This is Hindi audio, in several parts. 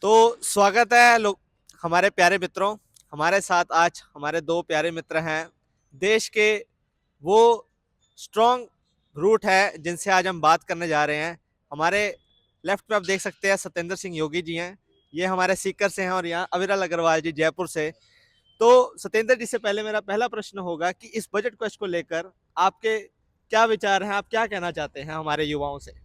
तो स्वागत है लोग हमारे प्यारे मित्रों। हमारे साथ आज हमारे दो प्यारे मित्र हैं। देश के वो स्ट्रॉन्ग रूट है जिनसे आज हम बात करने जा रहे हैं। हमारे लेफ्ट में आप देख सकते हैं सत्येंद्र सिंह योगी जी हैं। ये हमारे सीकर से हैं और यहाँ अविरल अग्रवाल जी जयपुर से। तो सत्येंद्र जी से पहले मेरा पहला प्रश्न होगा कि इस बजट क्वेश्चन को लेकर आपके क्या विचार हैं, आप क्या कहना चाहते हैं हमारे युवाओं से?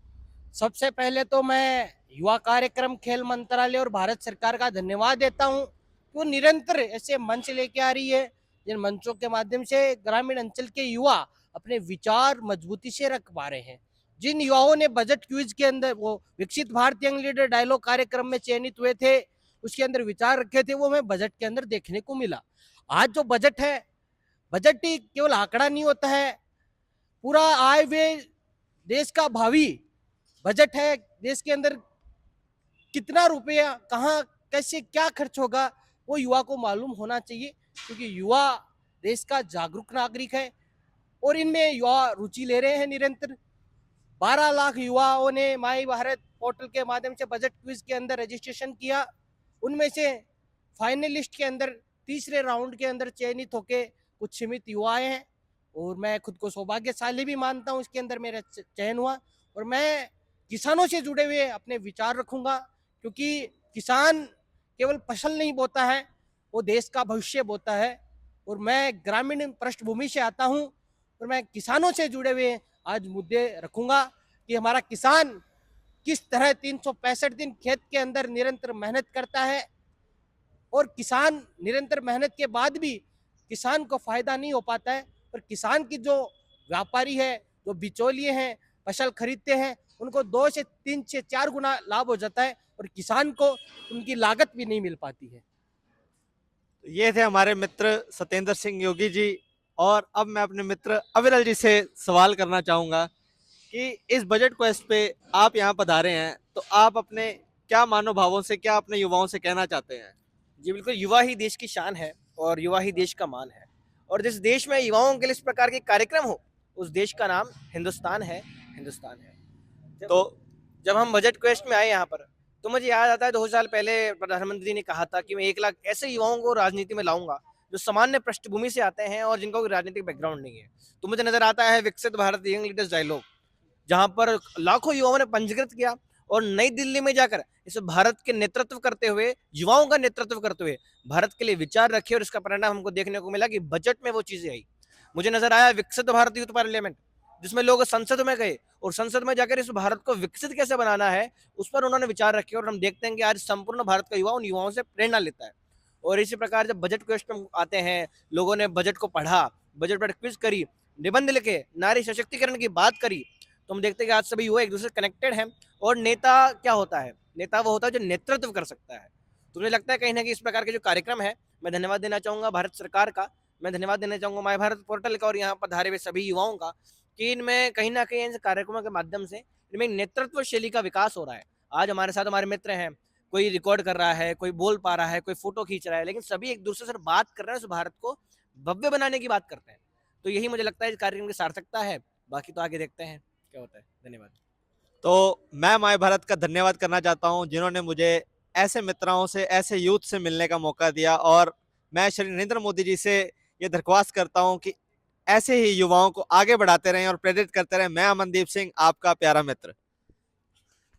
सबसे पहले तो मैं युवा कार्यक्रम खेल मंत्रालय और भारत सरकार का धन्यवाद देता हूं कि वो निरंतर ऐसे मंच लेके आ रही है जिन मंचों के माध्यम से ग्रामीण अंचल के युवा अपने विचार मजबूती से रख पा रहे हैं। जिन युवाओं ने बजट क्विज के अंदर वो विकसित भारत यंग लीडर डायलॉग कार्यक्रम में चयनित हुए थे, उसके अंदर विचार रखे थे, वो हमें बजट के अंदर देखने को मिला। आज जो बजट है, बजट ही केवल आंकड़ा नहीं होता है, पूरा आए हुए देश का भावी बजट है। देश के अंदर कितना रुपया कहाँ कैसे क्या खर्च होगा वो युवा को मालूम होना चाहिए, क्योंकि युवा देश का जागरूक नागरिक है और इनमें युवा रुचि ले रहे हैं निरंतर। 12 लाख युवाओं ने माई भारत पोर्टल के माध्यम से बजट क्विज के अंदर रजिस्ट्रेशन किया। उनमें से फाइनलिस्ट के अंदर तीसरे राउंड के अंदर चयनित होके कुछ सीमित युवा आए हैं और मैं खुद को सौभाग्यशाली भी मानता हूं, इसके अंदर मेरा चयन हुआ। और मैं किसानों से जुड़े हुए अपने विचार रखूंगा, क्योंकि किसान केवल फसल नहीं बोता है, वो देश का भविष्य बोता है। और मैं ग्रामीण पृष्ठभूमि से आता हूं और मैं किसानों से जुड़े हुए आज मुद्दे रखूंगा कि हमारा किसान किस तरह 365 दिन खेत के अंदर निरंतर मेहनत करता है और किसान निरंतर मेहनत के बाद भी किसान को फायदा नहीं हो पाता है। और किसान की जो व्यापारी है, जो बिचौलिए हैं, फसल खरीदते हैं, उनको 2 से 3 से 4 गुना लाभ हो जाता है और किसान को उनकी लागत भी नहीं मिल पाती है। ये थे हमारे मित्र सत्येंद्र सिंह योगी जी। और अब मैं अपने मित्र अविरल जी से सवाल करना चाहूंगा कि इस बजट क्वेस्ट पे आप यहाँ पधारे हैं, तो आप अपने क्या मनोभावों से, क्या अपने युवाओं से कहना चाहते हैं? जी बिल्कुल, युवा ही देश की शान है और युवा ही देश का मान है। और जिस देश में युवाओं के लिए इस प्रकार के कार्यक्रम हो, उस देश का नाम हिंदुस्तान है। हिंदुस्तान है। जब तो जब हम बजट क्वेस्ट में आए यहाँ पर, तो मुझे याद आता है 2 साल पहले प्रधानमंत्री ने कहा था कि मैं 1 लाख ऐसे युवाओं को राजनीति में लाऊंगा जो सामान्य पृष्ठभूमि से आते हैं और जिनका कोई राजनीतिक बैकग्राउंड नहीं है। तो मुझे नजर आता है विकसित भारत यंग लीडर्स डायलॉग, जहां पर लाखों युवाओं ने पंजीकृत किया और नई दिल्ली में जाकर इस भारत के नेतृत्व करते हुए, युवाओं का नेतृत्व करते हुए भारत के लिए विचार रखे और इसका परिणाम हमको देखने को मिला कि बजट में वो चीजें आई। मुझे नजर आया विकसित भारत यूथ पार्लियामेंट, जिसमें लोग संसद में गए और संसद में जाकर इस भारत को विकसित कैसे बनाना है उस पर उन्होंने विचार रखे। और हम देखते हैं कि आज संपूर्ण भारत का युवा उन युवाओं से प्रेरणा लेता है। और इसी प्रकार जब बजट क्वेश्चन आते हैं, लोगों ने बजट को पढ़ा, बजट पर क्विज करी, निबंध लिखे, नारी सशक्तिकरण की बात करी, तो हम देखते हैं कि आज सभी युवा एक दूसरे से कनेक्टेड हैं। और नेता क्या होता है? नेता वो होता है जो नेतृत्व कर सकता है। तो मुझे लगता है कहीं ना कहीं इस प्रकार के जो कार्यक्रम है, मैं धन्यवाद देना चाहूंगा भारत सरकार का, मैं धन्यवाद देना चाहूंगा माय भारत पोर्टल का और यहाँ पर धारे हुए सभी युवाओं का, कि इनमें कहीं ना कहीं इन कार्यक्रमों के माध्यम से इनमें नेतृत्व शैली का विकास हो रहा है। आज हमारे साथ हमारे मित्र हैं, कोई रिकॉर्ड कर रहा है, कोई बोल पा रहा है, कोई फोटो खींच रहा है, लेकिन सभी एक दूसरे से बात कर रहे हैं, उस भारत को भव्य बनाने की बात करते हैं। तो यही मुझे लगता है इस कार्यक्रम की सार्थकता है। बाकी तो आगे देखते हैं क्या होता है। धन्यवाद। तो मैं माय भारत का धन्यवाद करना चाहता हूँ जिन्होंने मुझे ऐसे मित्रों से, ऐसे यूथ से मिलने का मौका दिया। और मैं श्री नरेंद्र मोदी जी से ये दरख्वास्त करता हूँ कि ऐसे ही युवाओं को आगे बढ़ाते रहें और प्रेरित करते रहें। मैं अमनदीप सिंह, आपका प्यारा मित्र।